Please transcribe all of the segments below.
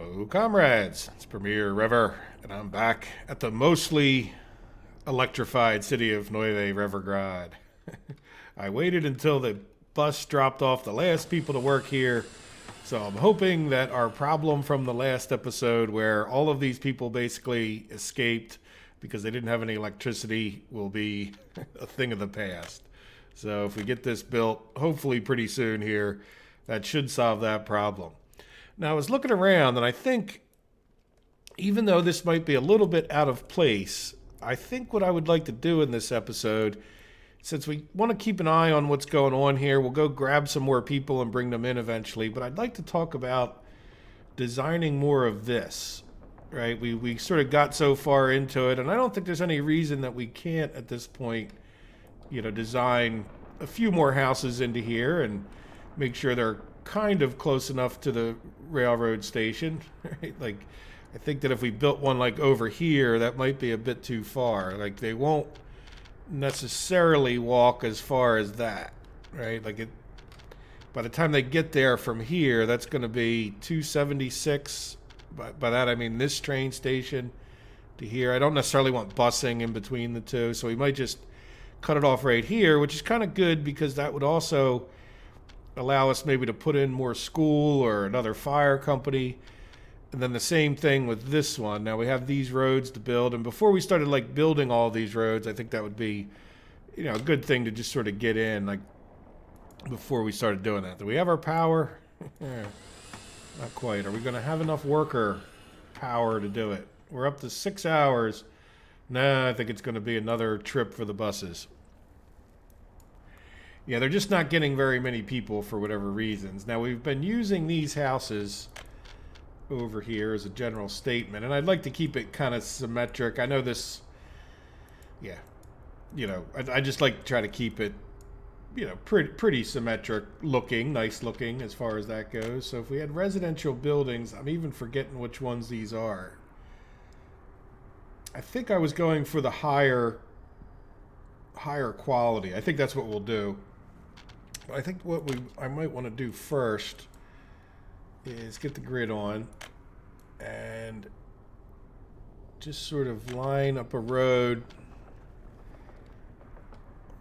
Hello, comrades. It's Premier Rever, and I'm back at the mostly electrified city of Novvy, Revergrad. I waited until the bus dropped off the last people to work here, so I'm hoping that our problem from the last episode, where all of these people basically escaped because they didn't have any electricity, will be a thing of the past. So if we get this built, hopefully pretty soon here, that should solve that problem. Now, I was looking around, and I think, even though this might be a little bit out of place, I think what I would like to do in this episode, since we want to keep an eye on what's going on here, we'll go grab some more people and bring them in eventually, but I'd like to talk about designing more of this, right? We sort of got so far into it, and I don't think there's any reason that we can't, at this point, design a few more houses into here and make sure they're kind of close enough to the railroad station, right? Like, I think that if we built one like over here, that might be a bit too far. Like, they won't necessarily walk as far as that, right? Like, by the time they get there from here, that's going to be 276. By that I mean this train station to here. I don't necessarily want busing in between the two, so we might just cut it off right here, which is kind of good because that would also allow us maybe to put in more school or another fire company. And then the same thing with this one. Now we have these roads to build, and before we started like building all these roads, I think that would be, a good thing to just sort of get in, like, before we started doing that. Do we have our power? Not quite. Are we going to have enough worker power to do it? We're up to 6 hours. Nah, I think it's going to be another trip for the buses. Yeah, they're just not getting very many people for whatever reasons. Now, we've been using these houses over here as a general statement, and I'd like to keep it kind of symmetric. I know this, I just like to try to keep it, pretty symmetric looking, nice looking as far as that goes. So if we had residential buildings, I'm even forgetting which ones these are. I think I was going for the higher quality. I think that's what we'll do. I think what I might want to do first is get the grid on and just sort of line up a road.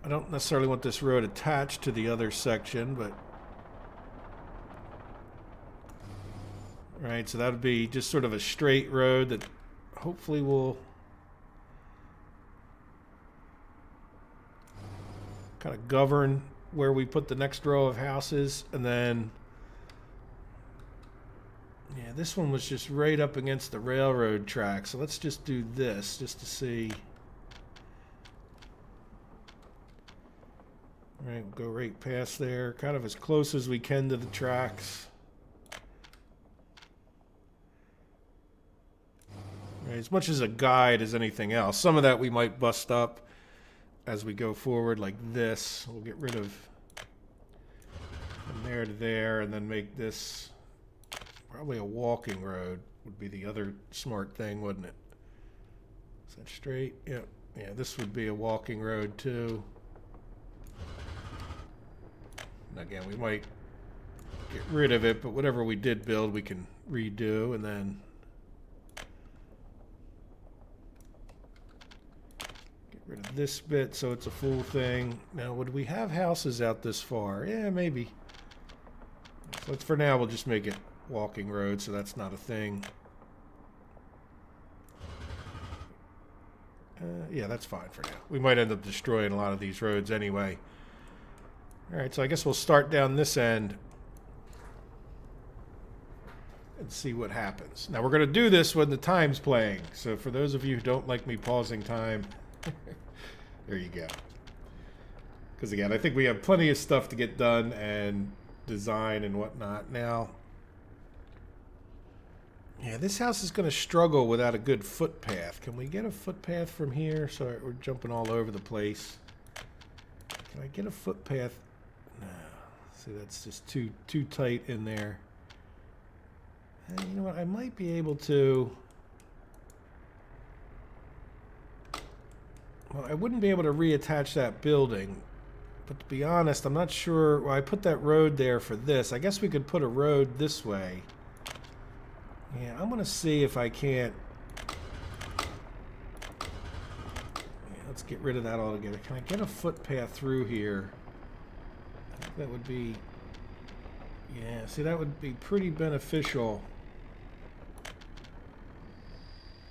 I don't necessarily want this road attached to the other section, but right, so that would be just sort of a straight road that hopefully will kind of govern where we put the next row of houses. And then this one was just right up against the railroad track, so let's just do this just to see. All right, we'll go right past there, kind of as close as we can to the tracks. Right, as much as a guide as anything else. Some of that we might bust up as we go forward, like this. We'll get rid of from there to there, and then make this probably a walking road would be the other smart thing, wouldn't it? Is that straight? Yeah. Yeah, this would be a walking road too. And again, we might get rid of it, but whatever we did build, we can redo, and then rid of this bit so it's a full thing. Now, would we have houses out this far? Yeah, maybe. So for now, we'll just make it walking road, so that's not a thing. Yeah, that's fine for now. We might end up destroying a lot of these roads anyway. Alright, so I guess we'll start down this end and see what happens. Now, we're going to do this when the time's playing, so for those of you who don't like me pausing time, there you go. Because again, I think we have plenty of stuff to get done and design and whatnot. Now, yeah, this house is going to struggle without a good footpath. Can we get a footpath from here? Sorry, we're jumping all over the place. Can I get a footpath? No. See, that's just too tight in there. And you know what? I might be able to. Well, I wouldn't be able to reattach that building, but to be honest, I'm not sure. Well, I put that road there for this. I guess we could put a road this way. Yeah, I'm gonna see if I can't. Yeah, let's get rid of that altogether. Can I get a footpath through here? I think that would be. Yeah, see, that would be pretty beneficial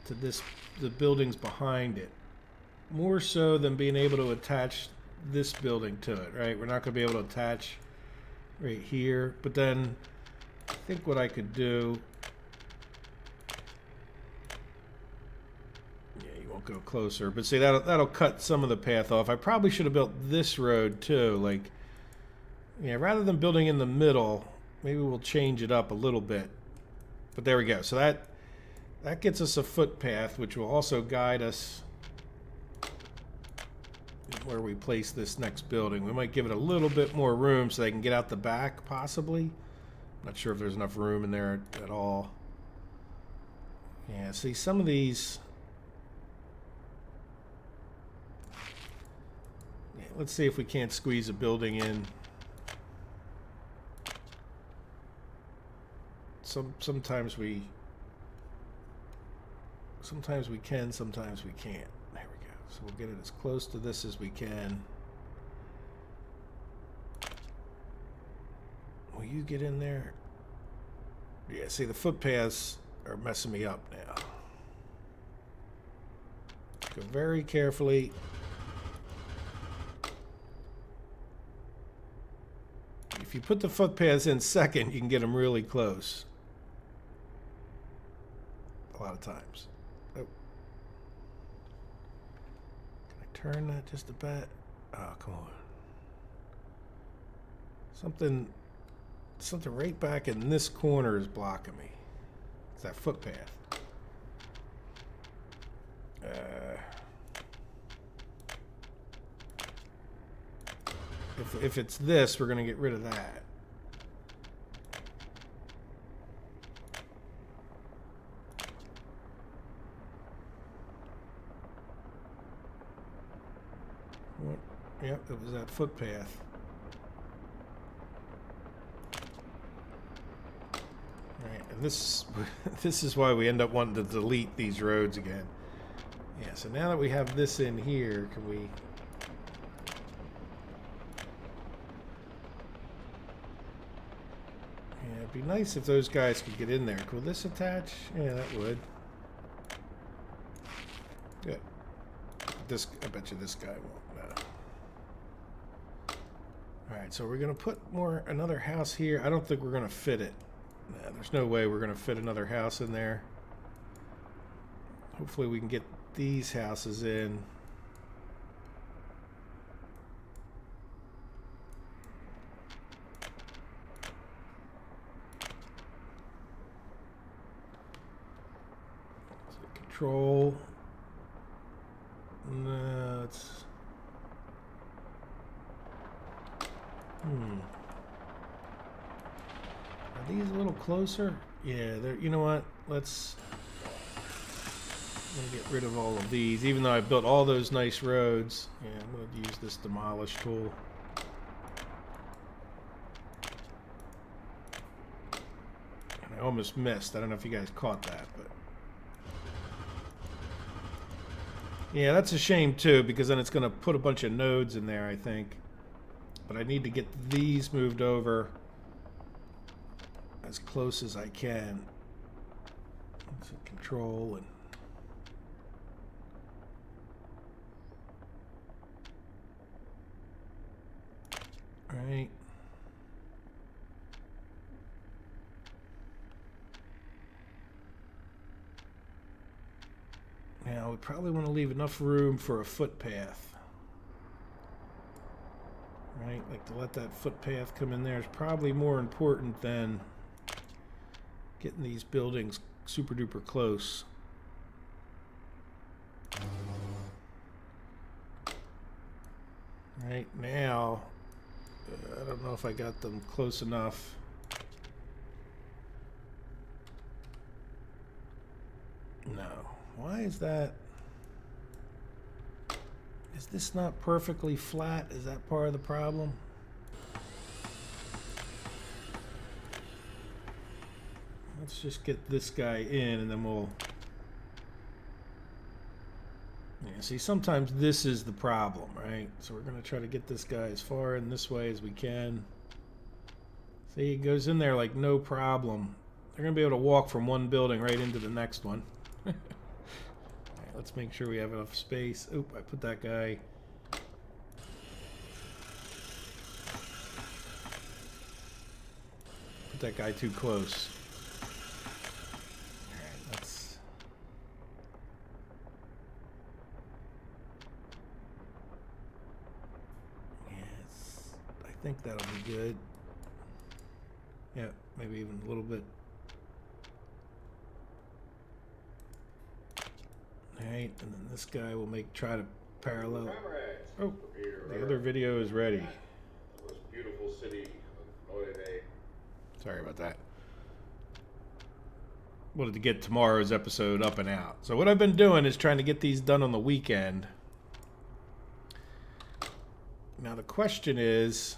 to the buildings behind it. More so than being able to attach this building to it, right? We're not going to be able to attach right here. But then I think what I could do... Yeah, you won't go closer. But see, that'll cut some of the path off. I probably should have built this road too. Like, yeah, rather than building in the middle, maybe we'll change it up a little bit. But there we go. So that gets us a footpath, which will also guide us where we place this next building. We might give it a little bit more room so they can get out the back, possibly. Not sure if there's enough room in there at all. Yeah, see, some of these... Yeah, let's see if we can't squeeze a building in. Sometimes we can, sometimes we can't. There we go. So we'll get it as close to this as we can. Will you get in there? Yeah, see, the footpaths are messing me up now. Go very carefully. If you put the footpaths in second, you can get them really close. A lot of times. Oh. Can I turn that just a bit? Oh, come on. Something right back in this corner is blocking me. It's that footpath. If it's this, we're going to get rid of that. What? Yep, it was that footpath. Right, and this is why we end up wanting to delete these roads again. Yeah, so now that we have this in here, can we... Yeah, it'd be nice if those guys could get in there. Will this attach? Yeah, that would. Good. This, I bet you this guy won't. No. Alright, so we're going to put another house here. I don't think we're going to fit it. Nah, there's no way we're going to fit another house in there. Hopefully we can get these houses in. So control. No, it's... Are these a little closer? Yeah, they're, you know what? I'm gonna get rid of all of these, even though I built all those nice roads. Yeah, I'm gonna use this demolish tool. And I almost missed. I don't know if you guys caught that, but yeah, that's a shame too, because then it's gonna put a bunch of nodes in there, I think. But I need to get these moved over as close as I can. Let's hit control and right. Now we probably want to leave enough room for a footpath. Right, like to let that footpath come in there is probably more important than getting these buildings super duper close. Right now, I don't know if I got them close enough. No. Why is that? Is this not perfectly flat? Is that part of the problem? let's just get this guy in, and then we'll... Yeah, see, sometimes this is the problem, right? So we're going to try to get this guy as far in this way as we can. See, he goes in there like no problem. They're going to be able to walk from one building right into the next one. All right, let's make sure we have enough space. Oop, I put that guy... Put that guy too close. All right, let's... Yes, I think that'll be good. Yeah, maybe even a little bit. All right, and then this guy will try to parallel. Oh, the other video is ready. The most beautiful city of Novvy. Sorry about that. Wanted to get tomorrow's episode up and out. So what I've been doing is trying to get these done on the weekend. Now the question is,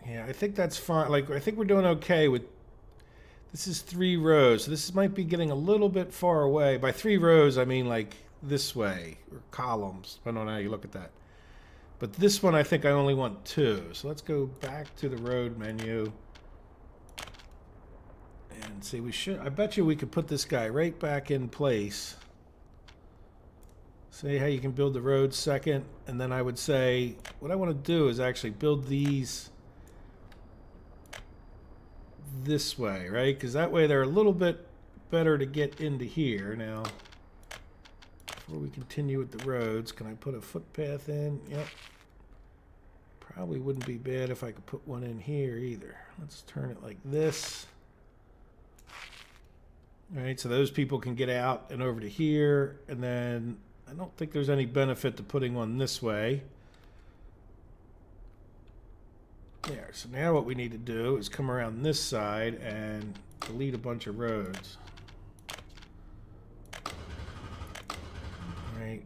yeah, I think that's fine. Like, I think we're doing okay with, this is 3 rows. So this might be getting a little bit far away. By 3 rows, I mean like this way, or columns. I don't know how you look at that. But this one, I think I only want 2. So let's go back to the road menu. And see, we should, I bet you we could put this guy right back in place. See how you can build the road second. And then I would say, what I want to do is actually build these this way, right? Because that way they're a little bit better to get into here. Now, before we continue with the roads, can I put a footpath in? Yep. Probably wouldn't be bad if I could put one in here either. Let's turn it like this. All right, so those people can get out and over to here. And then I don't think there's any benefit to putting one this way. There, so now what we need to do is come around this side and delete a bunch of roads. All right.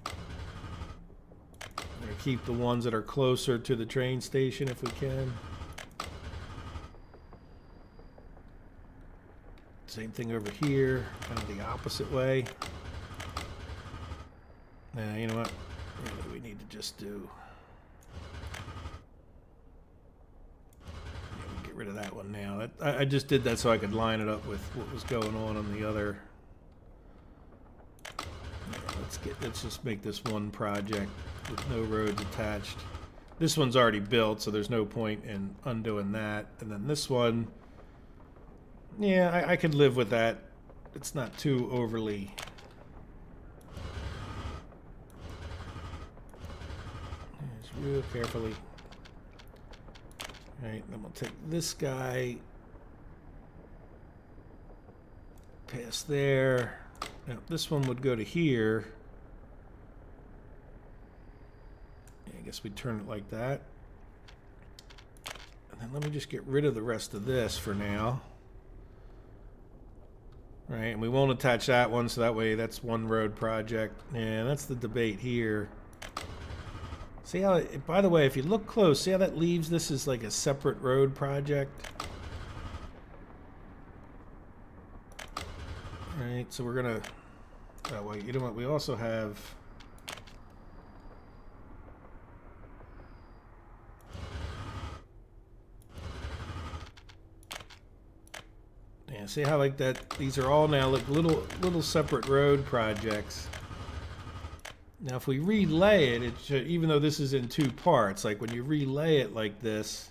I'm going to keep the ones that are closer to the train station if we can. Same thing over here, kind of the opposite way. Now, you know what? Really, we need to just do... Get rid of that one now. I just did that so I could line it up with what was going on the other. Yeah, let's just make this one project with no roads attached. This one's already built, so there's no point in undoing that. And then this one, yeah, I could live with that. It's not too overly... Just real carefully. All right, then we'll take this guy past there. Now, this one would go to here. I guess we turn it like that. And then let me just get rid of the rest of this for now. All right, and we won't attach that one, so that way that's one road project. And that's the debate here. See how, by the way, if you look close, see how that leaves this as like a separate road project? All right, so we're gonna, oh wait, you know what, we also have, yeah, see how like that, these are all now like little separate road projects. Now, if we relay it, it should, even though this is in 2 parts, like when you relay it like this,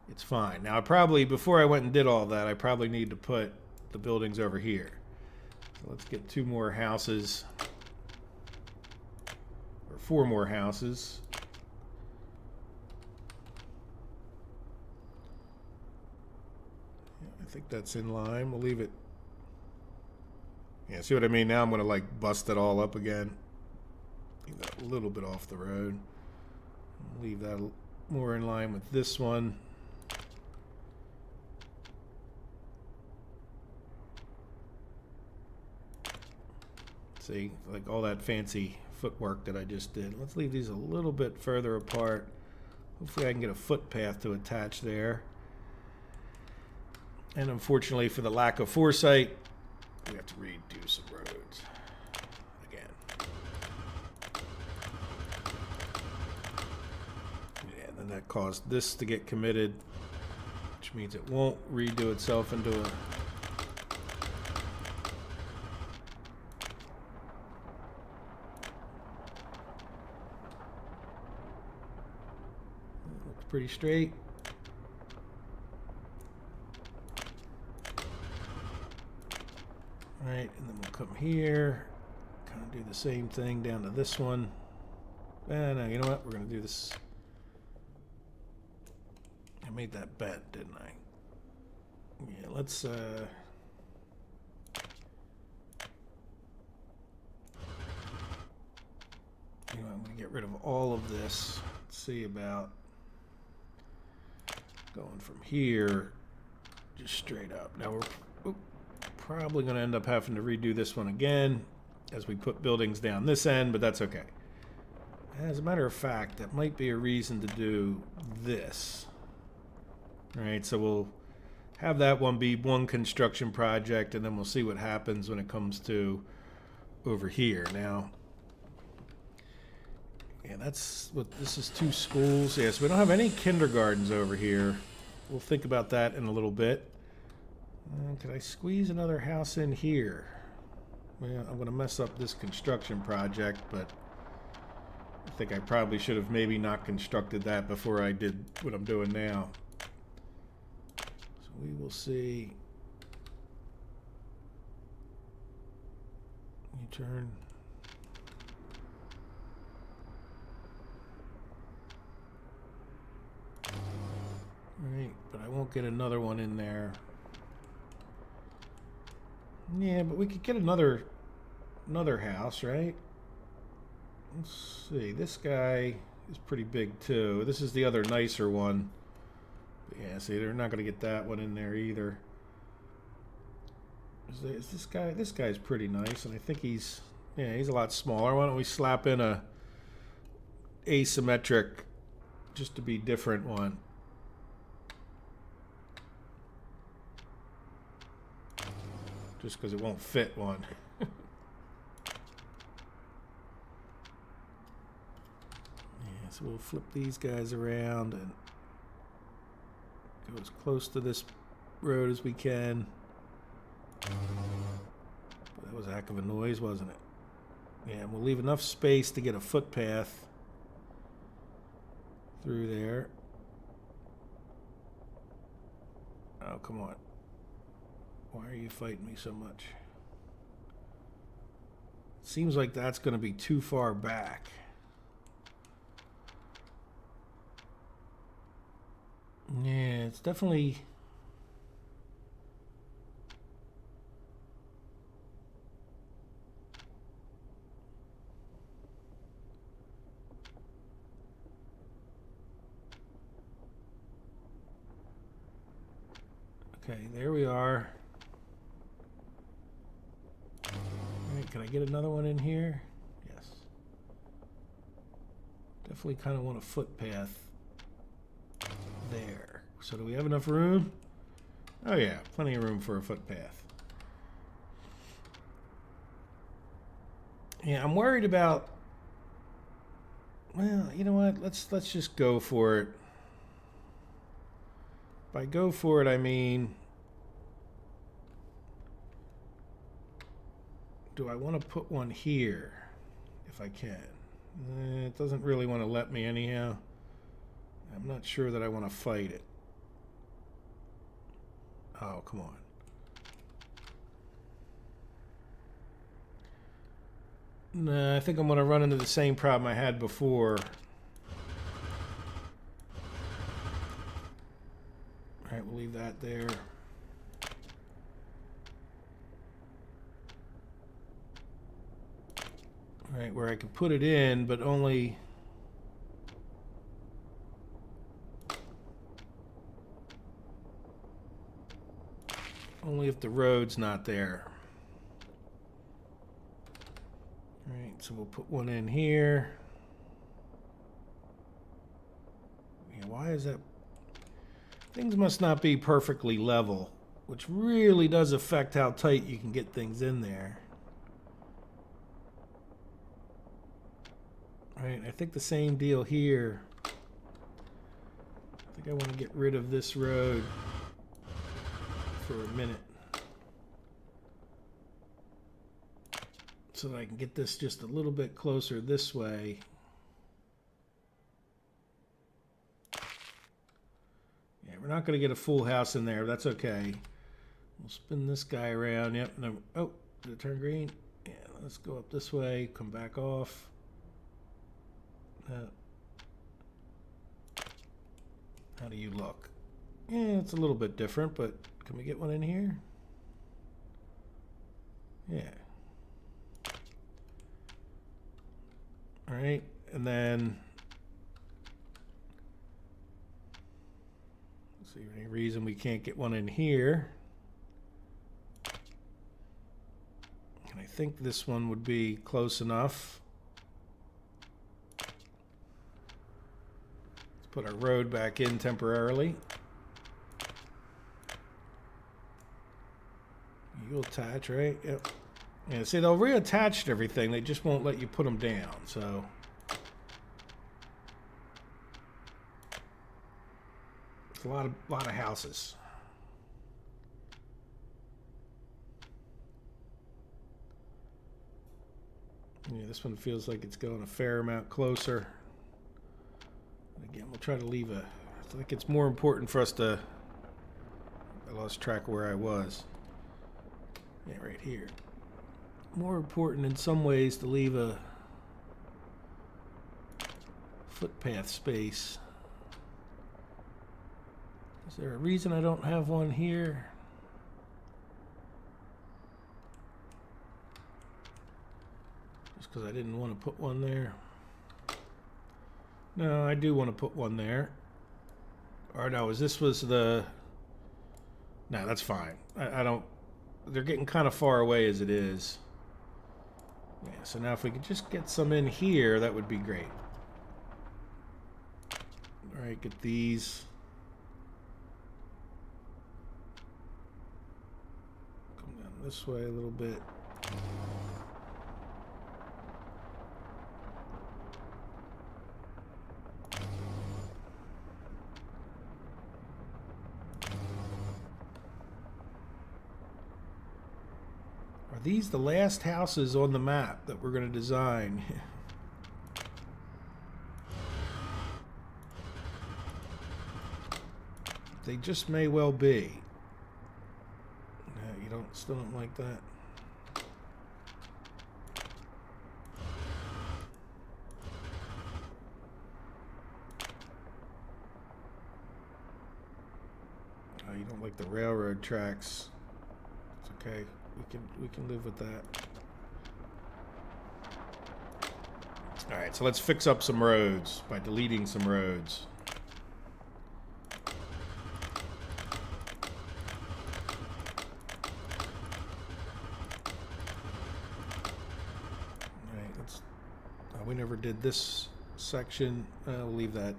it's fine. Now, before I went and did all that, I probably need to put the buildings over here. So let's get 2 more houses, or 4 more houses. I think that's in line. We'll leave it. Yeah, see what I mean? Now I'm going to like bust it all up again. Leave that a little bit off the road. Leave that more in line with this one. See, like all that fancy footwork that I just did. Let's leave these a little bit further apart. Hopefully I can get a footpath to attach there. And unfortunately, for the lack of foresight, we have to redo some roads again. Yeah, and then that caused this to get committed, which means it won't redo itself into a... Looks pretty straight. Right, and then we'll come here, kind of do the same thing down to this one. No, you know what? We're going to do this. I made that bet, didn't I? Yeah, let's, you know, I'm going to get rid of all of this. Let's see about going from here just straight up. Now we're probably going to end up having to redo this one again as we put buildings down this end, but that's okay. As a matter of fact, that might be a reason to do this. All right, so we'll have that one be one construction project, and then we'll see what happens when it comes to over here. Now, yeah, that's what this is, 2 schools. Yes, we don't have any kindergartens over here. We'll think about that in a little bit. Could I squeeze another house in here? Well, I'm going to mess up this construction project, but I think I probably should have maybe not constructed that before I did what I'm doing now. So we will see. You turn. Right, but I won't get another one in there. Yeah, but we could get another house, right? Let's see. This guy is pretty big too. This is the other nicer one. But yeah, see, they're not going to get that one in there either. Is this guy? This guy's pretty nice, and I think he's a lot smaller. Why don't we slap in a asymmetric, just to be different one? Just because it won't fit one. Yeah, so we'll flip these guys around and go as close to this road as we can. That was a heck of a noise, wasn't it? Yeah, and we'll leave enough space to get a footpath through there. Oh, come on. Why are you fighting me so much? Seems like that's going to be too far back. Yeah, it's definitely... Okay, there we are. Can I get another one in here? Yes. Definitely kind of want a footpath there. So do we have enough room? Oh yeah, plenty of room for a footpath. Yeah, I'm worried about... Well, you know what? Let's just go for it. By go for it, I mean... Do I want to put one here, if I can? It doesn't really want to let me anyhow. I'm not sure that I want to fight it. Oh, come on. Nah, I think I'm going to run into the same problem I had before. All right, we'll leave that there. Right, where I can put it in, but only... Only if the road's not there. All right, so we'll put one in here. Yeah, why is that? Things must not be perfectly level which really does affect how tight you can get things in there. Right, I think the same deal here. I think I want to get rid of this road for a minute so that I can get this just a little bit closer this way. Yeah, we're not going to get a full house in there. That's okay. We'll spin this guy around. Yep. No. Oh, did it turn green? Yeah, let's go up this way. Come back off. How do you look? Yeah, it's a little bit different, but can we get one in here? Yeah. All right, and then let's see any reason we can't get one in here. And I think this one would be close enough. Put our road back in temporarily. You'll attach, right? Yep. Yeah, see, they'll reattach everything. They just won't let you put them down, so. It's a lot of houses. Yeah, this one feels like it's going a fair amount closer. Again, we'll try to leave a... I think it's more important for us to... I lost track of where I was. Yeah, right here. More important in some ways to leave a footpath space. Is there a reason I don't have one here? Just because I didn't want to put one there. No, I do want to put one there. Or no, this was the... No, that's fine. I don't... They're getting kind of far away as it is. Yeah, so now if we could just get some in here, that would be great. All right, get these. Come down this way a little bit. Are these the last houses on the map that we're going to design? They just may well be. No, you still don't like that? Oh, you don't like the railroad tracks. It's okay. We can live with that. All right, so let's fix up some roads by deleting some roads. All right, we never did this section. We'll leave that.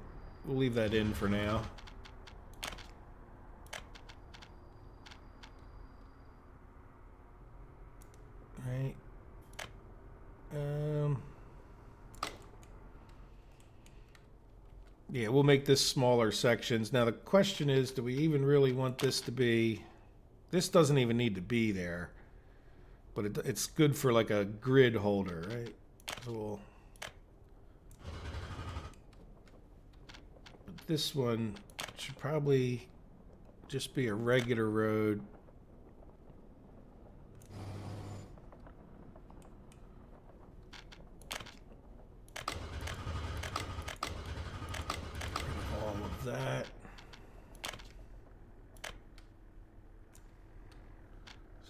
We'll leave that in for now. Right. Yeah, we'll make this smaller sections. Now the question is, do we even really want this to be... This doesn't even need to be there. But it's good for like a grid holder, right? So but this one should probably just be a regular road. That.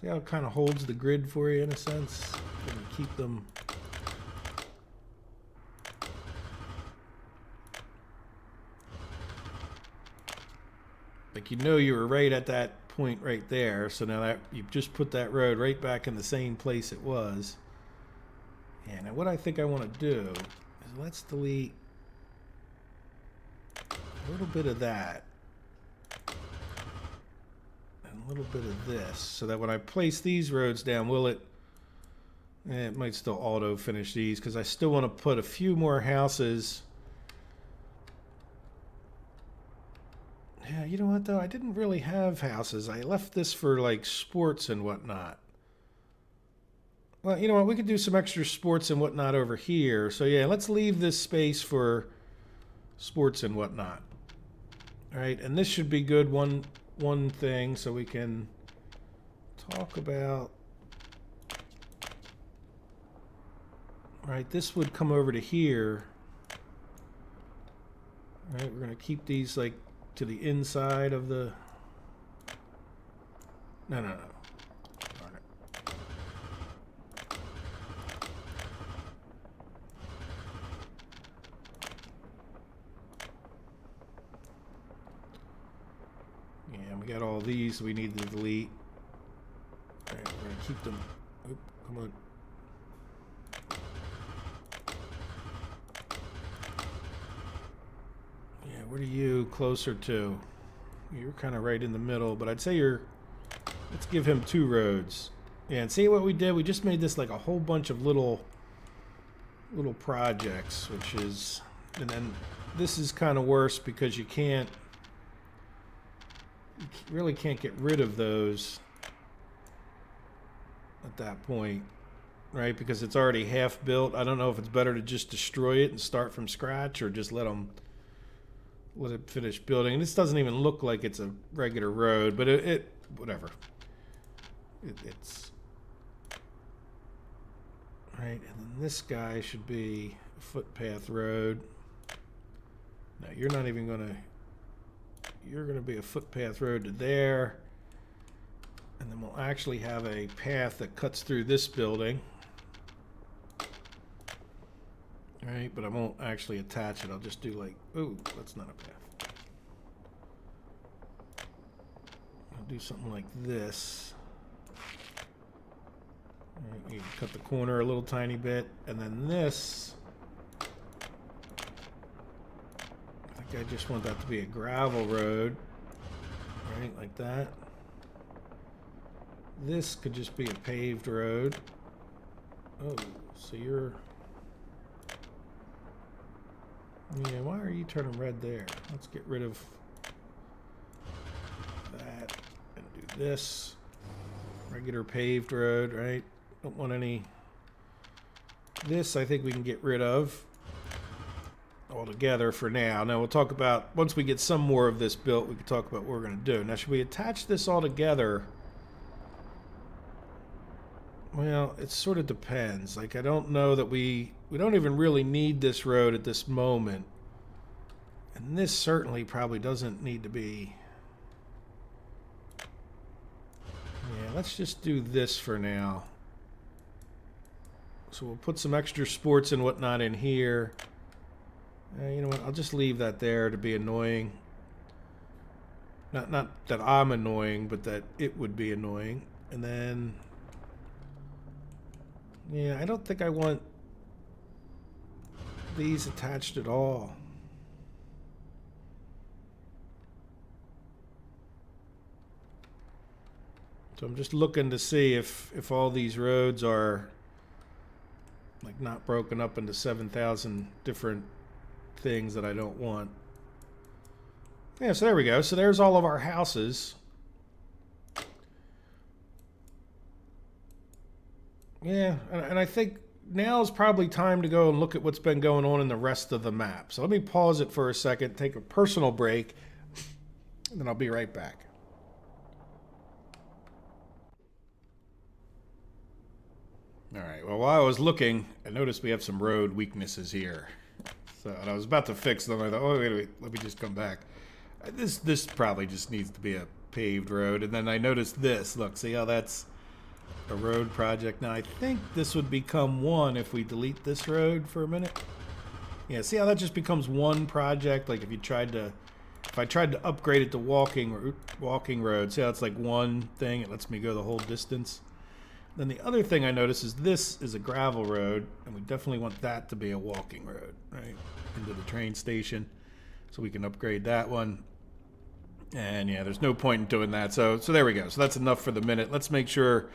See how it kind of holds the grid for you in a sense? And keep them. Like you were right at that point right there, so now that you've just put that road right back in the same place it was. And what I think I want to do is let's delete a little bit of that, and a little bit of this, so that when I place these roads down, will it... it might still auto finish these, because I still want to put a few more houses. Yeah, you know what, though? I didn't really have houses. I left this for, like, sports and whatnot. Well, you know what? We could do some extra sports and whatnot over here. So, yeah, let's leave this space for sports and whatnot. All right, and this should be good. One thing, so we can talk about... All right, this would come over to here. All right, we're going to keep these, like, to the inside of the... No. Darn it. Yeah, we got all these we need to delete. All right, we're going to keep them... Oop, come on. What are you closer to? You're kind of right in the middle, but I'd say you're... Let's give him 2 roads. Yeah, and see what we did? We just made this like a whole bunch of little projects, which is... And then this is kind of worse because you can't... You really can't get rid of those at that point, right? Because it's already half built. I don't know if it's better to just destroy it and start from scratch or just let it finish building. And this doesn't even look like it's a regular road, but it whatever. It's right. And then this guy should be a footpath road. Now you're not even gonna. You're gonna be a footpath road to there, and then we'll actually have a path that cuts through this building. Right, but I won't actually attach it. I'll just do like, ooh, that's not a path. I'll do something like this. Right, you can cut the corner a little tiny bit, and then this. I think I just want that to be a gravel road, right, like that. This could just be a paved road. Oh, so you're... Yeah, why are you turning red there? Let's get rid of that and do this. Regular paved road, right? Don't want any... This I think we can get rid of altogether for now. Now we'll talk about, once we get some more of this built, we can talk about what we're going to do. Now should we attach this all together? Well, it sort of depends. Like, I don't know that we don't even really need this road at this moment. And this certainly probably doesn't need to be... Yeah, let's just do this for now. So we'll put some extra sports and whatnot in here. You know what, I'll just leave that there to be annoying. Not that I'm annoying, but that it would be annoying. And then... Yeah, I don't think I want these attached at all. So I'm just looking to see if all these roads are like not broken up into 7,000 different things that I don't want. Yeah, so there we go. So there's all of our houses. Yeah, and I think now is probably time to go and look at what's been going on in the rest of the map. So let me pause it for a second, take a personal break, and then I'll be right back. All right, well, while I was looking, I noticed we have some road weaknesses here. So, and I was about to fix them. I thought, oh, wait, let me just come back. This probably just needs to be a paved road. And then I noticed this. Look, see how that's a road project? Now, I think this would become one if we delete this road for a minute. Yeah, see how that just becomes one project? Like if I tried to upgrade it to walking road, see how it's like one thing? It lets me go the whole distance. Then the other thing I noticed is this is a gravel road, and we definitely want that to be a walking road, right? Into the train station, so we can upgrade that one. And yeah, there's no point in doing that. So there we go. So that's enough for the minute. Let's make sure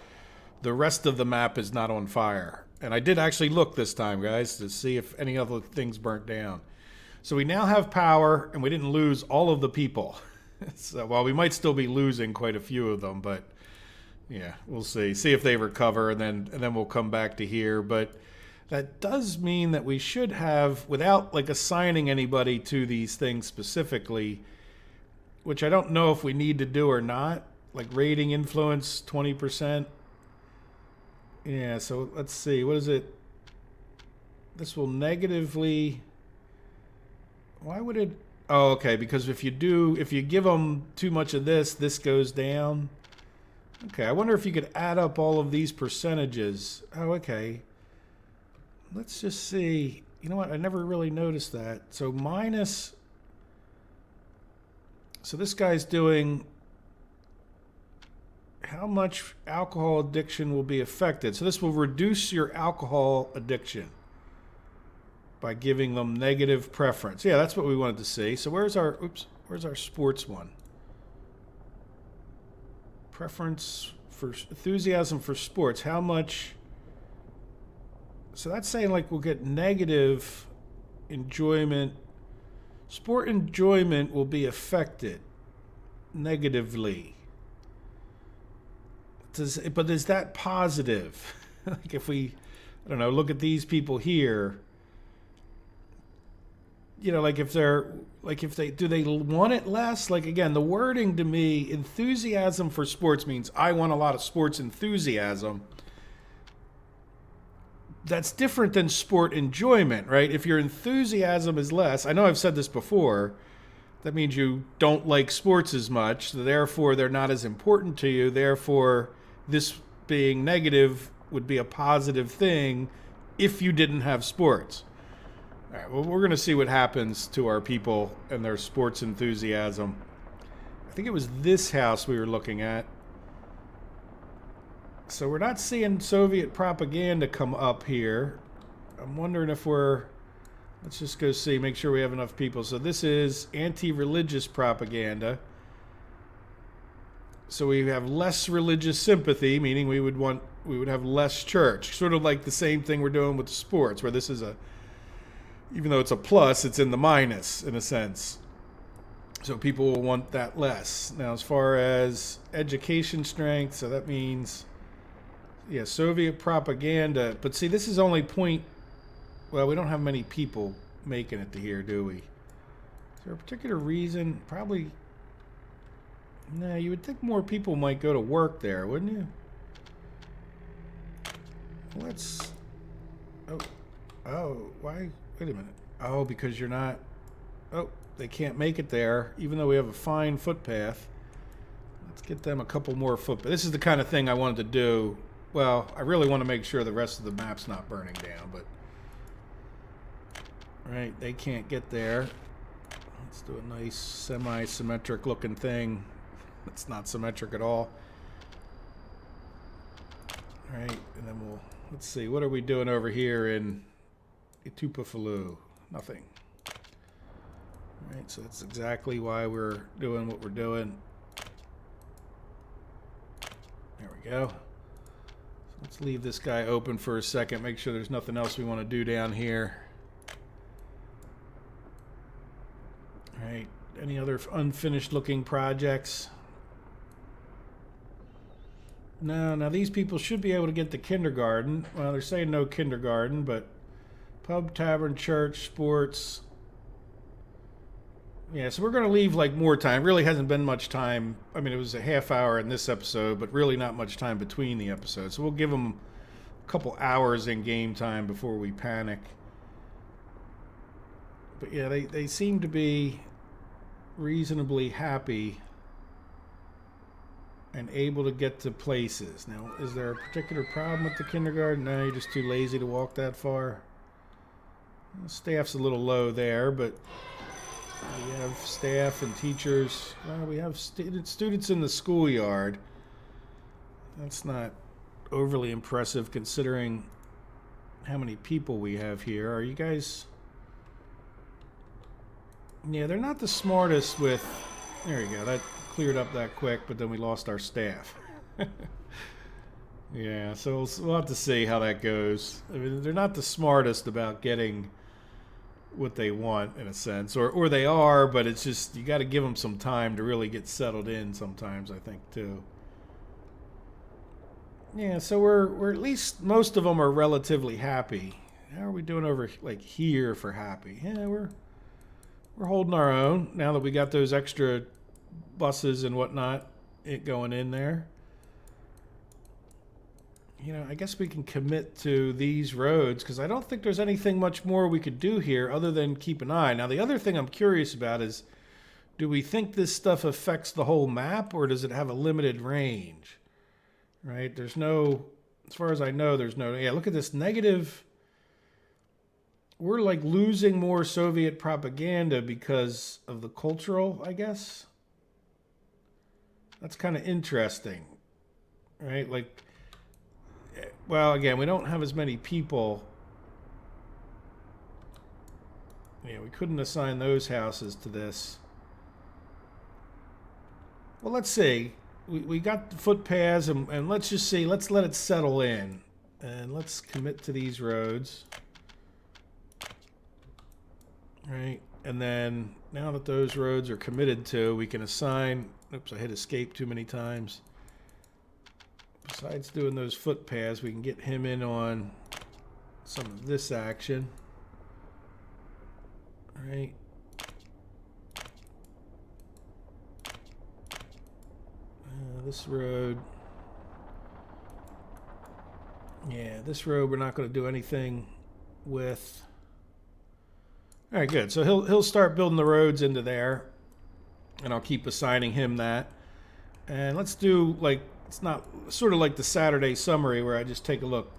the rest of the map is not on fire. And I did actually look this time, guys, to see if any other things burnt down. So we now have power, and we didn't lose all of the people. So, well, we might still be losing quite a few of them, but yeah, we'll see. See if they recover, and then we'll come back to here. But that does mean that we should have, without like assigning anybody to these things specifically, which I don't know if we need to do or not, like rating influence 20%. Yeah, so let's see. What is it? This will negatively... Why would it... Oh, okay, because if you give them too much of this, this goes down. Okay, I wonder if you could add up all of these percentages. Oh, okay. Let's just see. You know what? I never really noticed that. So minus... So this guy's doing how much alcohol addiction will be affected. So this will reduce your alcohol addiction by giving them negative preference. Yeah, that's what we wanted to see. So where's our sports one? Preference for enthusiasm for sports. How much? So that's saying like we'll get negative enjoyment. Sport enjoyment will be affected negatively. But is that positive? Like if we, I don't know, look at these people here. You know, like if they do they want it less? Like again, the wording to me, enthusiasm for sports means I want a lot of sports enthusiasm. That's different than sport enjoyment, right? If your enthusiasm is less, I know I've said this before, that means you don't like sports as much, so therefore they're not as important to you, therefore this being negative would be a positive thing if you didn't have sports. All right, well, we're going to see what happens to our people and their sports enthusiasm. I think it was this house we were looking at. So we're not seeing Soviet propaganda come up here. I'm wondering if let's just go see, make sure we have enough people. So this is anti-religious propaganda. So we have less religious sympathy, meaning we would have less church. Sort of like the same thing we're doing with the sports, where this is even though it's a plus, it's in the minus in a sense. So people will want that less. Now as far as education strength, so that means... Yeah, Soviet propaganda. But see, this is only well, we don't have many people making it to here, do we? Is there a particular reason? Probably... Nah, you would think more people might go to work there, wouldn't you? Let's... Oh, why? Wait a minute. Oh, because you're not... Oh, they can't make it there, even though we have a fine footpath. Let's get them a couple more footpaths. This is the kind of thing I wanted to do. Well, I really want to make sure the rest of the map's not burning down, but... Right, they can't get there. Let's do a nice semi-symmetric looking thing. It's not symmetric at all. Alright, and then let's see, what are we doing over here in E223? Nothing. Alright, so that's exactly why we're doing what we're doing. There we go. Let's leave this guy open for a second, make sure there's nothing else we want to do down here. Alright, any other unfinished looking projects? No, now these people should be able to get to kindergarten. Well, they're saying no kindergarten, but pub, tavern, church, sports. Yeah, so we're going to leave like more time. Really hasn't been much time. I mean, it was a half hour in this episode, but really not much time between the episodes. So we'll give them a couple hours in game time before we panic. But yeah, they seem to be reasonably happy and able to get to places. Now, is there a particular problem with the kindergarten? No, you're just too lazy to walk that far. The staff's a little low there, but we have staff and teachers. Well, we have students in the schoolyard. That's not overly impressive considering how many people we have here. Are you guys... Yeah, they're not the smartest with There you go. That cleared up that quick, but then we lost our staff. Yeah, so we'll have to see how that goes. I mean, they're not the smartest about getting what they want, in a sense, or they are, but it's just you got to give them some time to really get settled in. Sometimes I think too. Yeah, so we're at least most of them are relatively happy. How are we doing over like here for happy? Yeah, we're holding our own now that we got those extra buses and whatnot going in there. You know, I guess we can commit to these roads because I don't think there's anything much more we could do here other than keep an eye. Now, the other thing I'm curious about is, do we think this stuff affects the whole map or does it have a limited range? Right? There's no, as far as I know, there's no, yeah, look at this negative. We're like losing more Soviet propaganda because of the cultural, I guess. That's kind of interesting, right? Like, well, again, we don't have as many people. Yeah, we couldn't assign those houses to this. Well, let's see. We got the footpaths, and let's just see. Let's let it settle in. And let's commit to these roads. Right? And then, now that those roads are committed to, we can assign... Oops, I hit escape too many times. Besides doing those footpaths, we can get him in on some of this action. All right. This road. Yeah, this road we're not going to do anything with. All right, good. So he'll start building the roads into there, and I'll keep assigning him that. And let's do like, it's not sort of like the Saturday summary where I just take a look.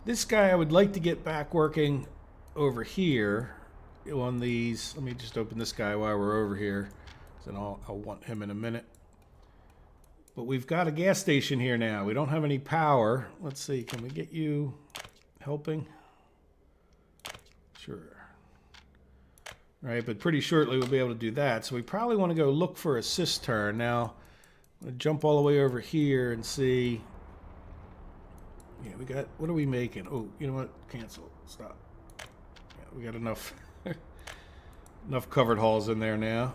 This guy I would like to get back working over here on these. Let me just open this guy while we're over here. Then I'll want him in a minute. But we've got a gas station here now. We don't have any power. Let's see, can we get you helping? Sure. Right, but pretty shortly we'll be able to do that. So we probably want to go look for a cistern. Now, I'm going to jump all the way over here and see. Yeah, we got, what are we making? Oh, you know what? Cancel. Stop. Yeah, we got enough enough covered halls in there now.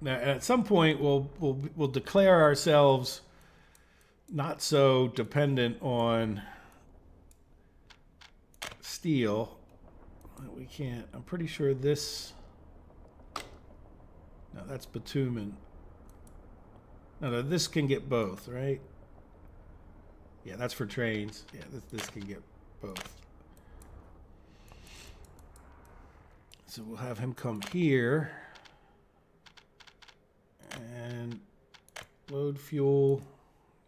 Now, at some point, we'll declare ourselves not so dependent on steel. We can't. I'm pretty sure this. No, that's bitumen. No, this can get both, right? Yeah, that's for trains. Yeah, this can get both. So we'll have him come here. And load fuel.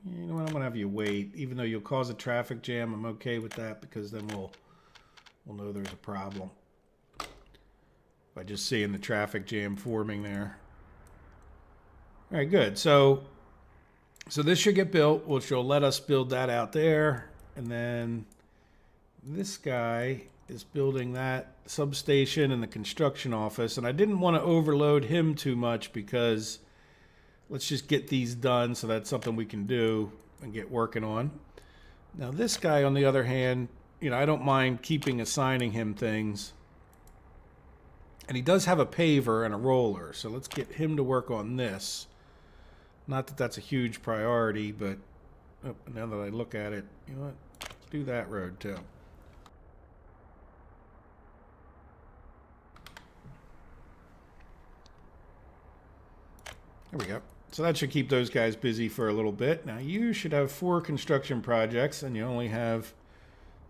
You know what? I'm going to have you wait. Even though you'll cause a traffic jam, I'm okay with that because then we'll know there's a problem by just seeing the traffic jam forming there. All right, good. So this should get built, which will let us build that out there. And then this guy is building that substation and the construction office. And I didn't want to overload him too much because let's just get these done so that's something we can do and get working on. Now this guy, on the other hand, you know, I don't mind assigning him things. And he does have a paver and a roller, so let's get him to work on this. Not that that's a huge priority, but now that I look at it, you know what? Do that road too. There we go. So that should keep those guys busy for a little bit. Now you should have 4 construction projects and you only have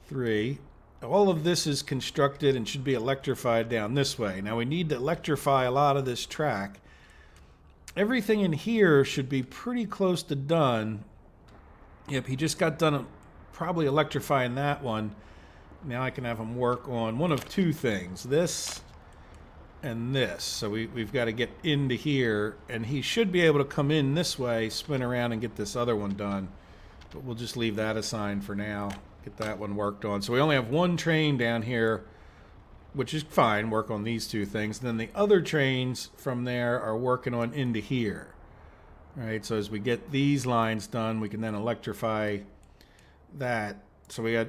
3. All of this is constructed and should be electrified down this way. Now we need to electrify a lot of this track. Everything in here should be pretty close to done. Yep, he just got done probably electrifying that one. Now I can have him work on one of 2 things. This and this. So we've got to get into here, and he should be able to come in this way, spin around, and get this other one done. But we'll just leave that assigned for now. Get that one worked on. So we only have 1 train down here which is fine, work on these two things. And then the other trains from there are working on into here. All right, so as we get these lines done, we can then electrify that. So we got,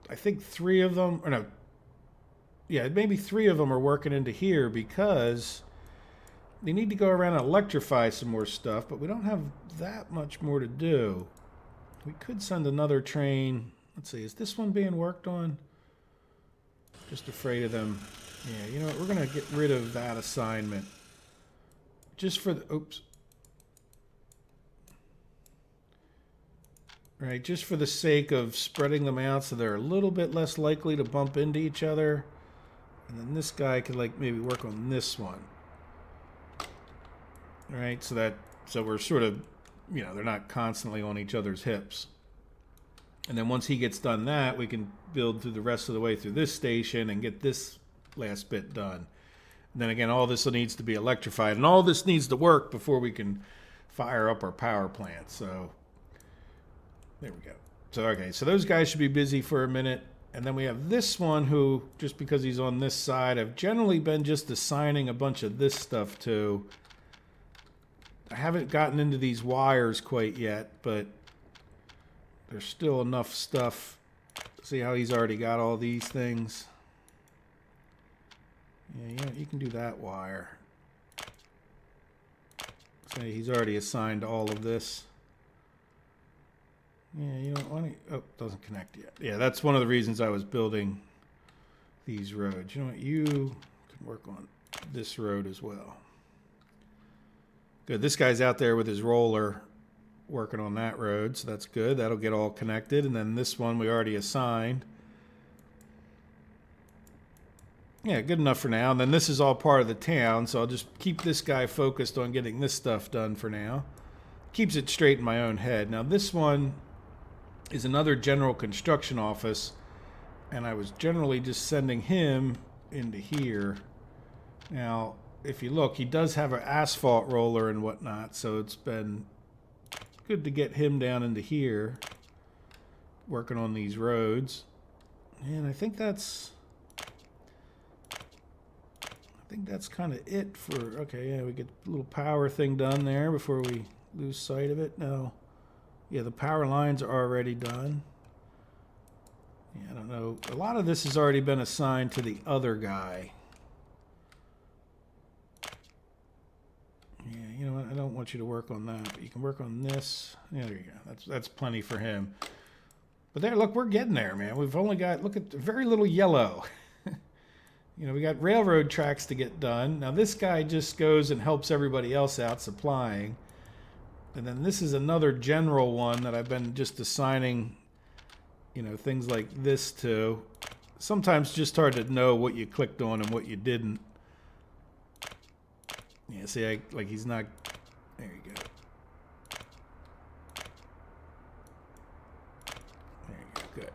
I think 3 of them, or no, yeah, maybe 3 of them are working into here because they need to go around and electrify some more stuff, but we don't have that much more to do. We could send another train. Let's see, is this one being worked on? Just afraid of them. Yeah, you know what? We're going to get rid of that assignment. Just for the... Oops. Right, just for the sake of spreading them out so they're a little bit less likely to bump into each other. And then this guy could, like, maybe work on this one. All right, so we're sort of, you know, they're not constantly on each other's hips. And then once he gets done that, we can build through the rest of the way through this station and get this last bit done. And then again, all this needs to be electrified, and all this needs to work before we can fire up our power plant. So there we go. So, okay, so those guys should be busy for a minute. And then we have this one who, just because he's on this side, I've generally been just assigning a bunch of this stuff to. I haven't gotten into these wires quite yet, but there's still enough stuff. See how he's already got all these things? Yeah, you can do that wire. So he's already assigned all of this. Yeah, you know, why don't you, oh, doesn't connect yet. Yeah, that's one of the reasons I was building these roads. You know what, you can work on this road as well. Good, this guy's out there with his roller working on that road, so that's good. That'll get all connected. And then this one we already assigned. Yeah, good enough for now. And then this is all part of the town, so I'll just keep this guy focused on getting this stuff done for now. Keeps it straight in my own head. Now this one is another general construction office, and I was generally just sending him into here. Now, if you look, he does have an asphalt roller and whatnot, so it's been good to get him down into here, working on these roads. And I think that's kind of it for, okay, yeah, we get a little power thing done there before we lose sight of it. No. Yeah, the power lines are already done. Yeah, I don't know. A lot of this has already been assigned to the other guy. Yeah, you know what? I don't want you to work on that, but you can work on this. Yeah, there you go. That's plenty for him. But there, look, we're getting there, man. We've only got, look at very little yellow. You know, we got railroad tracks to get done. Now this guy just goes and helps everybody else out supplying. And then this is another general one that I've been just assigning, you know, things like this to. Sometimes just hard to know what you clicked on and what you didn't. Yeah, see, like he's not, there you go. There you go, good.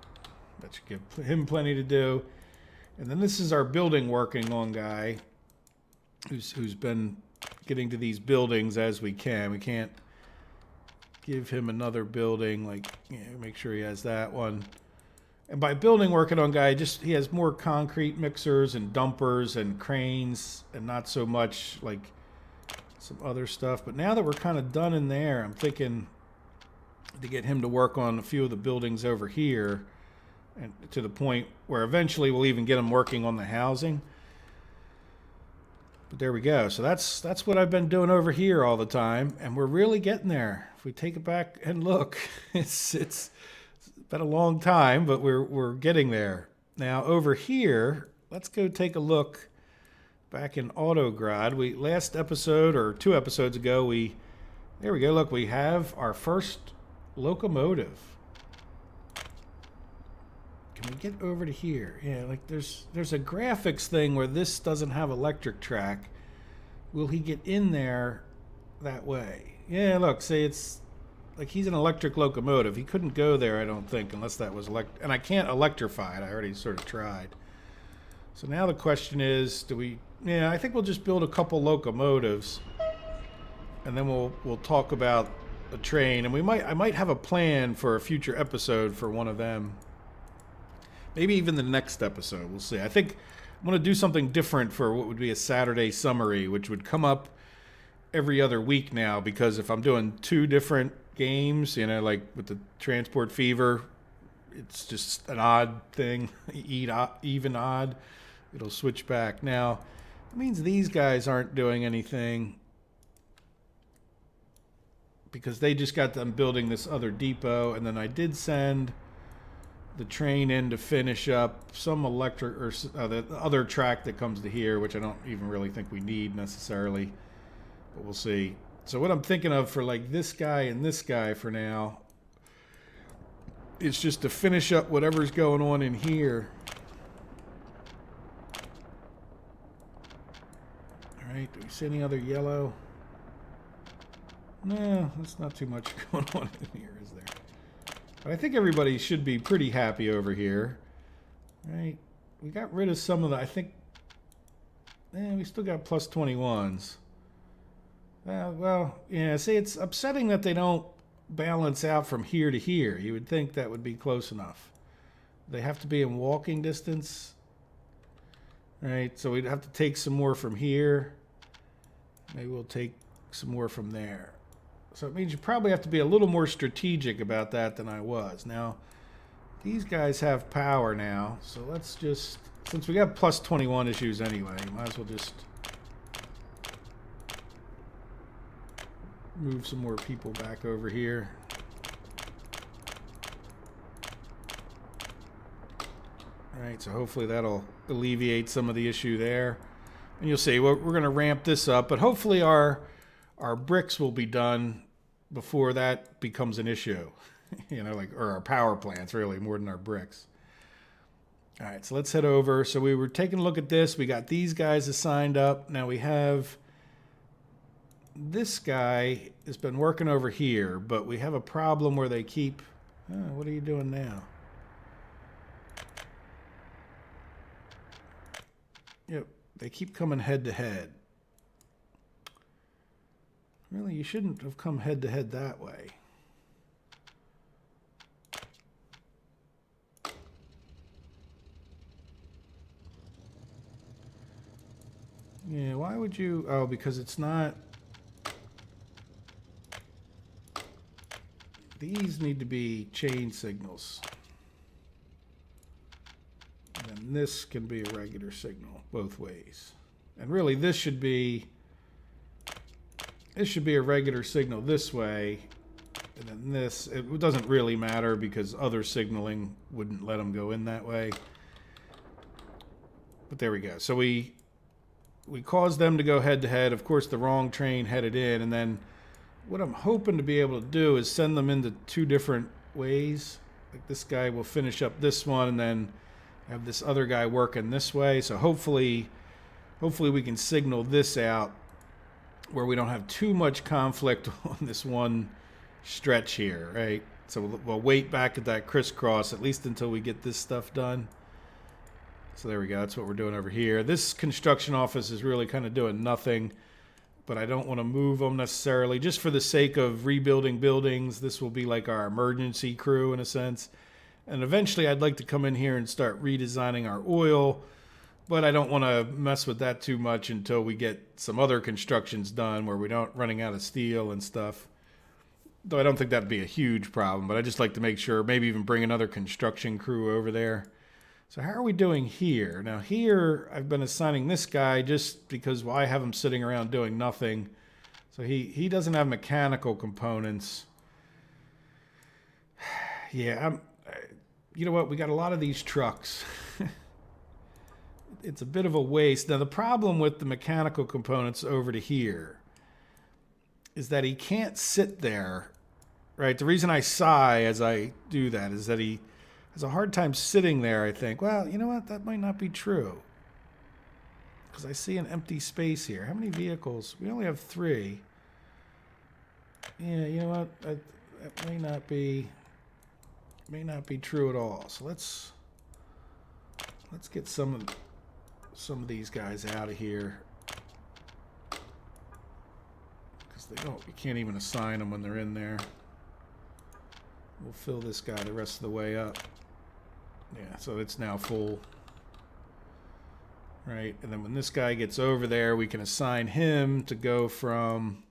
That should give him plenty to do. And then this is our building working on guy who's been getting to these buildings as we can. We can't give him another building, like, you know, make sure he has that one. And by building working on guy, just he has more concrete mixers and dumpers and cranes and not so much like some other stuff. But now that we're kind of done in there, I'm thinking to get him to work on a few of the buildings over here, and to the point where eventually we'll even get him working on the housing. But there we go. So that's what I've been doing over here all the time, and we're really getting there. If we take it back and look, it's been a long time, but we're getting there. Now over here, let's go take a look back in Autograd. We last episode or 2 episodes ago, there we go. Look, we have our first locomotive. Can we get over to here? Yeah, like there's a graphics thing where this doesn't have electric track. Will he get in there that way? Yeah, look, see, it's like he's an electric locomotive. He couldn't go there, I don't think, unless that was and I can't electrify it. I already sort of tried. So now the question is, yeah, I think we'll just build a couple locomotives, and then we'll talk about a train, and I might have a plan for a future episode for one of them. Maybe even the next episode. We'll see. I think I'm going to do something different for what would be a Saturday summary, which would come up every other week now, because if I'm doing 2 different games, you know, like with the Transport Fever, it's just an odd thing, even odd. It'll switch back. Now, it means these guys aren't doing anything because they just got done building this other depot, and then I did send the train in to finish up some electric, or the other track that comes to here, which I don't even really think we need necessarily, but we'll see. So what I'm thinking of for like this guy and this guy for now is just to finish up whatever's going on in here. All right, do we see any other yellow? No, there's not too much going on in here, is there? But I think everybody should be pretty happy over here. Right? We got rid of some of the, I think, we still got plus 21s. Well, yeah, see, it's upsetting that they don't balance out from here to here. You would think that would be close enough. They have to be in walking distance. Right? So we'd have to take some more from here. Maybe we'll take some more from there. So it means you probably have to be a little more strategic about that than I was. Now, these guys have power now, so let's just, since we got plus 21 issues anyway, might as well just move some more people back over here. All right, so hopefully that'll alleviate some of the issue there. And you'll see, we're going to ramp this up, but hopefully our bricks will be done before that becomes an issue. You know, like, or our power plants, really, more than our bricks. All right, so let's head over. So we were taking a look at this. We got these guys assigned up. Now we have this guy has been working over here, but we have a problem where they keep... Oh, what are you doing now? Yep, they keep coming head to head. Really, you shouldn't have come head to head that way. Yeah, why would you... Oh, because it's not... These need to be chain signals. And then this can be a regular signal both ways. And really, this should be a regular signal this way. And then this, it doesn't really matter because other signaling wouldn't let them go in that way. But there we go. So we caused them to go head to head. Of course, the wrong train headed in, and then what I'm hoping to be able to do is send them into 2 different ways. Like this guy will finish up this one and then have this other guy working this way. So hopefully we can signal this out where we don't have too much conflict on this one stretch here, right? So we'll wait back at that crisscross at least until we get this stuff done. So there we go. That's what we're doing over here. This construction office is really kind of doing nothing, but I don't want to move them necessarily. Just for the sake of rebuilding buildings, this will be like our emergency crew in a sense. And eventually I'd like to come in here and start redesigning our oil, but I don't want to mess with that too much until we get some other constructions done where we don't running out of steel and stuff. Though I don't think that'd be a huge problem, but I just like to make sure, maybe even bring another construction crew over there. So how are we doing here? Now here, I've been assigning this guy just because, well, I have him sitting around doing nothing. So he doesn't have mechanical components. Yeah, you know what? We got a lot of these trucks. It's a bit of a waste. Now the problem with the mechanical components over to here is that he can't sit there, right? The reason I sigh as I do that is that he has a hard time sitting there, I think. Well, you know what? That might not be true. Because I see an empty space here. How many vehicles? We only have 3. Yeah, you know what? That may not be true at all. So let's get some of these guys out of here. Because you can't even assign them when they're in there. We'll fill this guy the rest of the way up. Yeah, so it's now full. right? And then when this guy gets over there, we can assign him to go from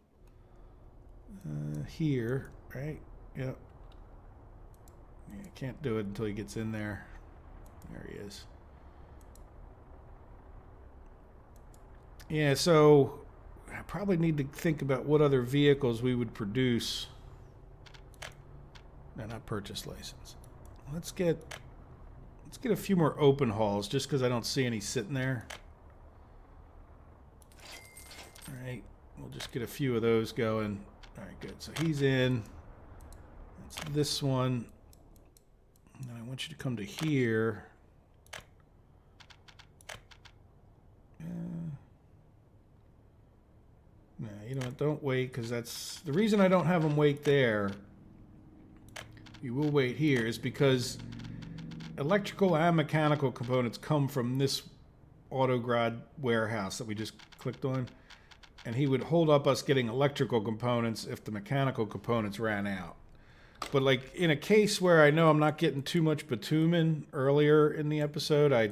here, right? Yep. Yeah, can't do it until he gets in there. There he is. Yeah, so I probably need to think about what other vehicles we would produce. No, not purchase license. Let's get a few more open hauls just because I don't see any sitting there. All right, we'll just get a few of those going. All right, good. So he's in. That's this one. And then I want you to come to here. No, you know what? Don't wait, because that's the reason I don't have them wait there. You will wait here is because electrical and mechanical components come from this Revergrad warehouse that we just clicked on, and he would hold up us getting electrical components if the mechanical components ran out. But like in a case where I know I'm not getting too much bitumen earlier in the episode, I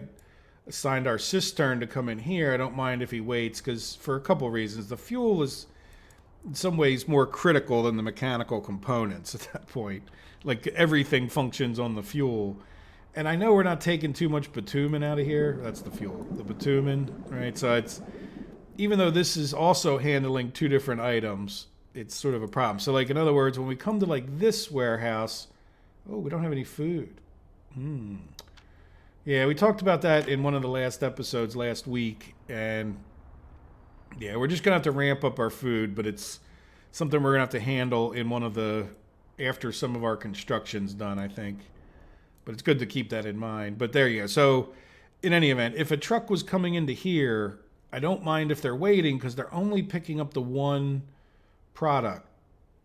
assigned our cistern to come in here. I don't mind if he waits, because for a couple reasons. The fuel is in some ways more critical than the mechanical components at that point. Like everything functions on the fuel. And I know we're not taking too much bitumen out of here. That's the fuel, the bitumen, right? So it's, even though this is also handling two different items, it's sort of a problem. So like, in other words, when we come to like this warehouse, oh, we don't have any food. Yeah, we talked about that in one of the last episodes last week, and yeah, we're just gonna have to ramp up our food, but it's something we're gonna have to handle in one of the, after some of our construction's done, I think. But it's good to keep that in mind. But there you go. So in any event, if a truck was coming into here, I don't mind if they're waiting, because they're only picking up the one product,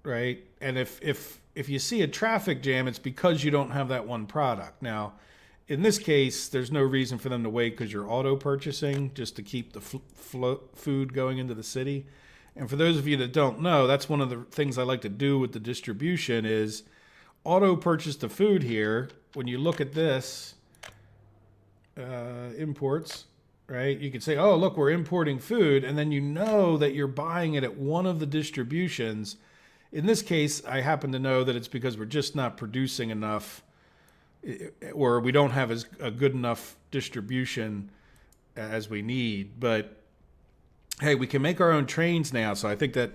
right? And if you see a traffic jam, it's because you don't have that one product. Now, in this case, there's no reason for them to wait, because you're auto purchasing just to keep the food going into the city. And for those of you that don't know, that's one of the things I like to do with the distribution is auto purchase the food here. When you look at this, imports, right? You can say, oh, look, we're importing food. And then you know that you're buying it at one of the distributions. In this case, I happen to know that it's because we're just not producing enough, or we don't have a good enough distribution as we need. But hey, we can make our own trains now. So I think that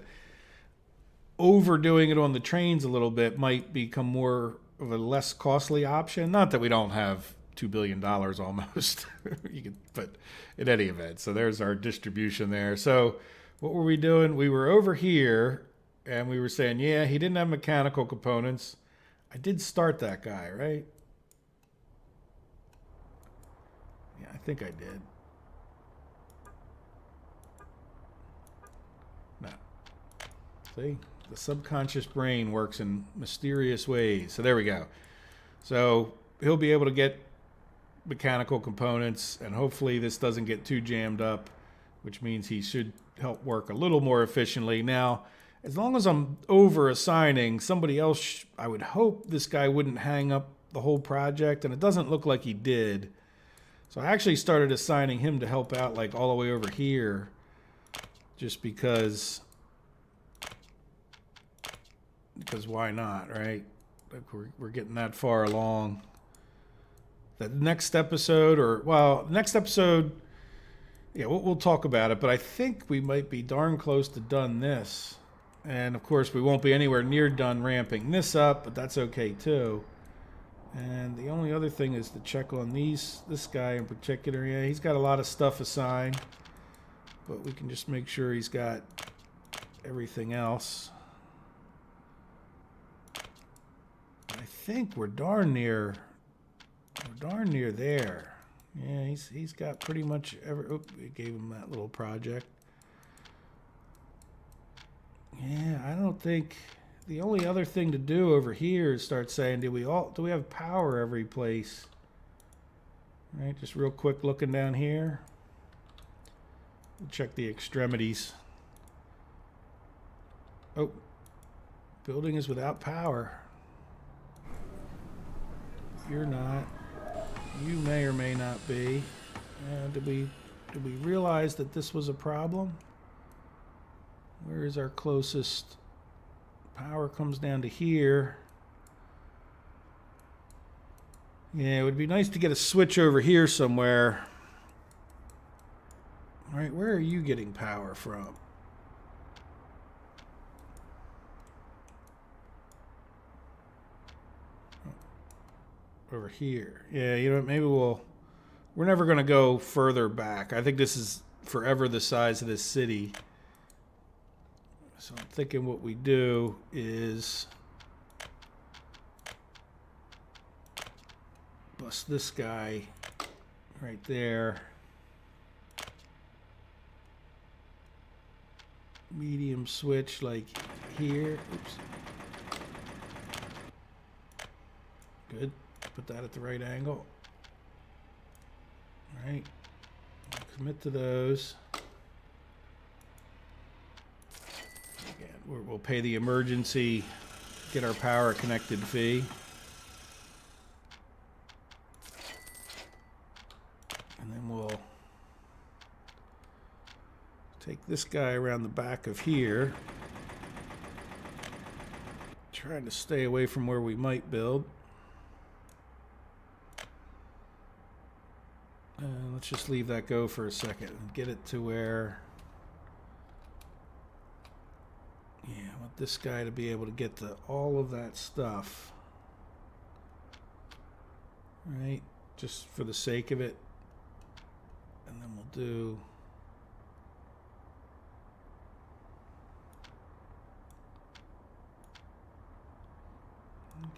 overdoing it on the trains a little bit might become more of a less costly option. Not that we don't have $2 billion almost. But in any event, so there's our distribution there. So what were we doing? We were over here and we were saying, yeah, he didn't have mechanical components. I did start that guy, right? Yeah, I think I did. No. See? The subconscious brain works in mysterious ways. So there we go. So he'll be able to get mechanical components, and hopefully this doesn't get too jammed up, which means he should help work a little more efficiently. Now, as long as I'm over assigning somebody else, I would hope this guy wouldn't hang up the whole project, and it doesn't look like he did. So I actually started assigning him to help out like all the way over here, just because why not, right? Like we're getting that far along. The next episode, yeah, we'll talk about it, but I think we might be darn close to done this. And of course, we won't be anywhere near done ramping this up, but that's okay too. And the only other thing is to check on this guy in particular. Yeah, he's got a lot of stuff assigned, but we can just make sure he's got everything else. I think we're darn near there. Yeah, he's got pretty much we gave him that little project. Yeah, I don't think the only other thing to do over here is start saying, do we have power every place? Right, just real quick looking down here. We'll check the extremities. Oh, building is without power. You're not. You may or may not be. Did we Did we realize that this was a problem? Where is our closest? Power comes down to here. Yeah, it would be nice to get a switch over here somewhere. All right, where are you getting power from? Over here. Yeah, you know, maybe we're never going to go further back. I think this is forever the size of this city. So I'm thinking what we do is bust this guy right there. Medium switch like here. Oops. Good. Put that at the right angle. All right. Commit to those. Again, we'll pay the emergency, get our power connected fee. And then we'll take this guy around the back of here. Trying to stay away from where we might build. Let's just leave that go for a second and get it to where, yeah, I want this guy to be able to get to all of that stuff. Right? Just for the sake of it. And then we'll do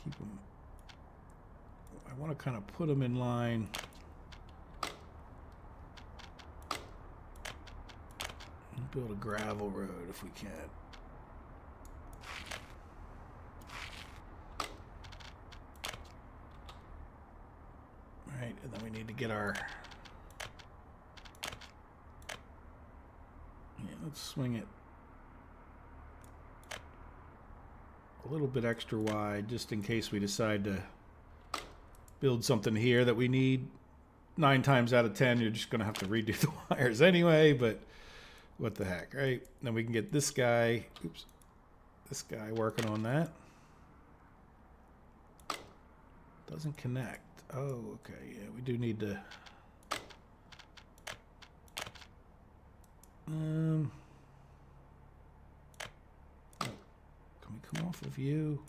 keep them. I want to kind of put them in line. Build a gravel road if we can. All right, and then we need to get our. Yeah, let's swing it a little bit extra wide just in case we decide to build something here that we need. 9 times out of 10, you're just going to have to redo the wires anyway, but what the heck, right? Then we can get this guy, oops, this guy working on that. Doesn't connect. Oh, okay, yeah, we do need to. Oh, can we come off of you?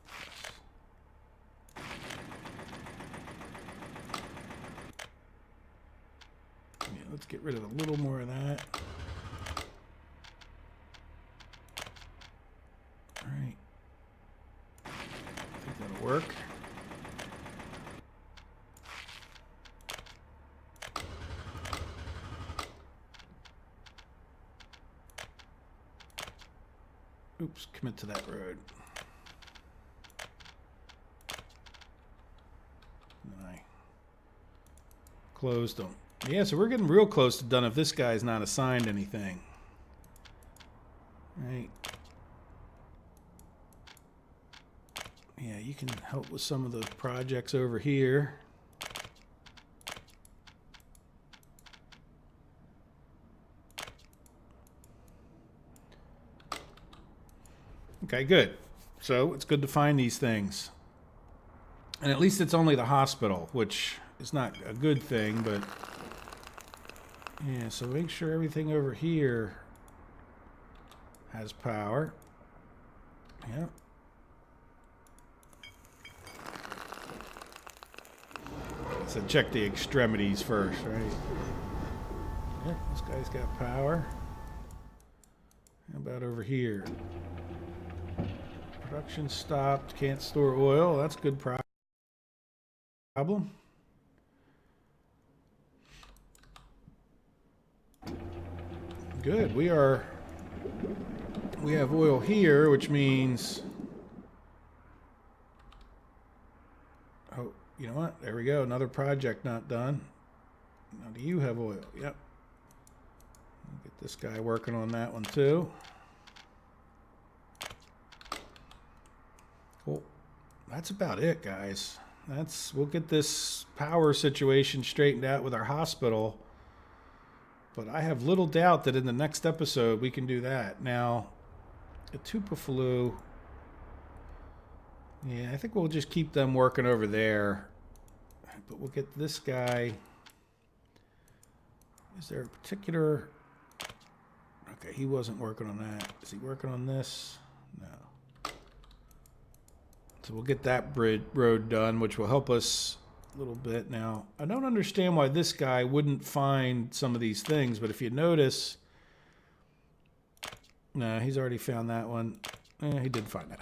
Yeah, let's get rid of a little more of that. Alright. I think that'll work. Oops, commit to that road. And then I closed them. Yeah, so we're getting real close to done if this guy's not assigned anything. Right. Yeah, you can help with some of the projects over here. Okay, good. So it's good to find these things. And at least it's only the hospital, which is not a good thing, but yeah, so make sure everything over here has power. Yep. So check the extremities first, right? Yep, this guy's got power. How about over here? Production stopped, can't store oil. That's good problem. Good, we have oil here, which means, oh, you know what? There we go. Another project not done. Now, do you have oil? Yep. Get this guy working on that one too. Well, that's about it, guys. We'll get this power situation straightened out with our hospital. But I have little doubt that in the next episode we can do that. Now, a Tupaflu, yeah, I think we'll just keep them working over there. But we'll get this guy. Is there a particular... Okay, he wasn't working on that. Is he working on this? No. So we'll get that road done, which will help us a little bit. Now, I don't understand why this guy wouldn't find some of these things, but if you notice... No, he's already found that one. He did find that.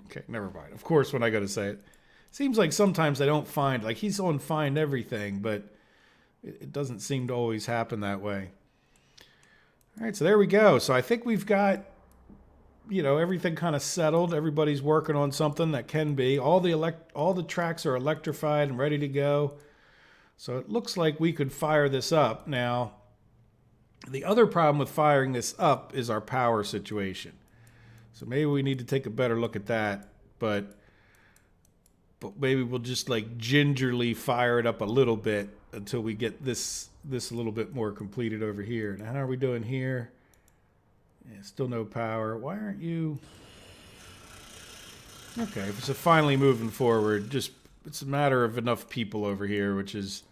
Okay, never mind. Of course, when I go to say it. Seems like sometimes I don't find... Like, he's on find everything, but it doesn't seem to always happen that way. All right, so there we go. So I think we've got... You know, everything kind of settled. Everybody's working on something that can be. All the tracks are electrified and ready to go. So it looks like we could fire this up. Now, the other problem with firing this up is our power situation. So maybe we need to take a better look at that. But maybe we'll just like gingerly fire it up a little bit until we get this a little bit more completed over here. Now, how are we doing here? Yeah, still no power. Why aren't you... Okay, so finally moving forward. Just it's a matter of enough people over here, which is...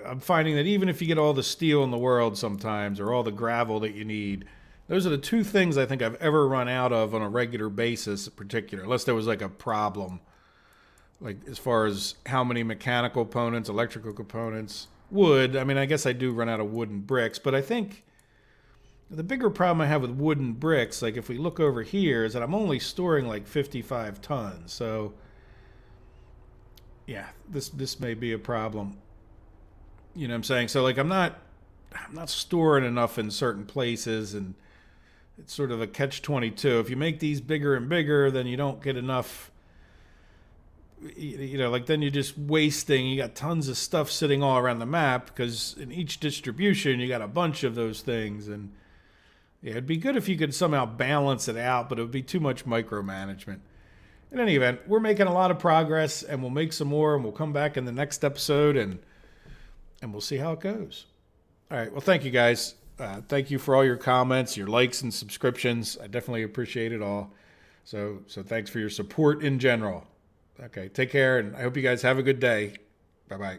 I'm finding that even if you get all the steel in the world sometimes, or all the gravel that you need, those are the two things I think I've ever run out of on a regular basis in particular, unless there was like a problem. Like as far as how many mechanical components, electrical components, wood. I mean, I guess I do run out of wood and bricks, but I think... The bigger problem I have with wooden bricks, like if we look over here, is that I'm only storing like 55 tons. So, yeah, this may be a problem. You know what I'm saying? So, like, I'm not storing enough in certain places, and it's sort of a catch-22. If you make these bigger and bigger, then you don't get enough. You know, like then you're just wasting. You got tons of stuff sitting all around the map because in each distribution you got a bunch of those things, and yeah, it'd be good if you could somehow balance it out, but it would be too much micromanagement. In any event, we're making a lot of progress, and we'll make some more, and we'll come back in the next episode, and we'll see how it goes. All right, well, thank you, guys. Thank you for all your comments, your likes, and subscriptions. I definitely appreciate it all. So thanks for your support in general. Okay, take care, and I hope you guys have a good day. Bye-bye.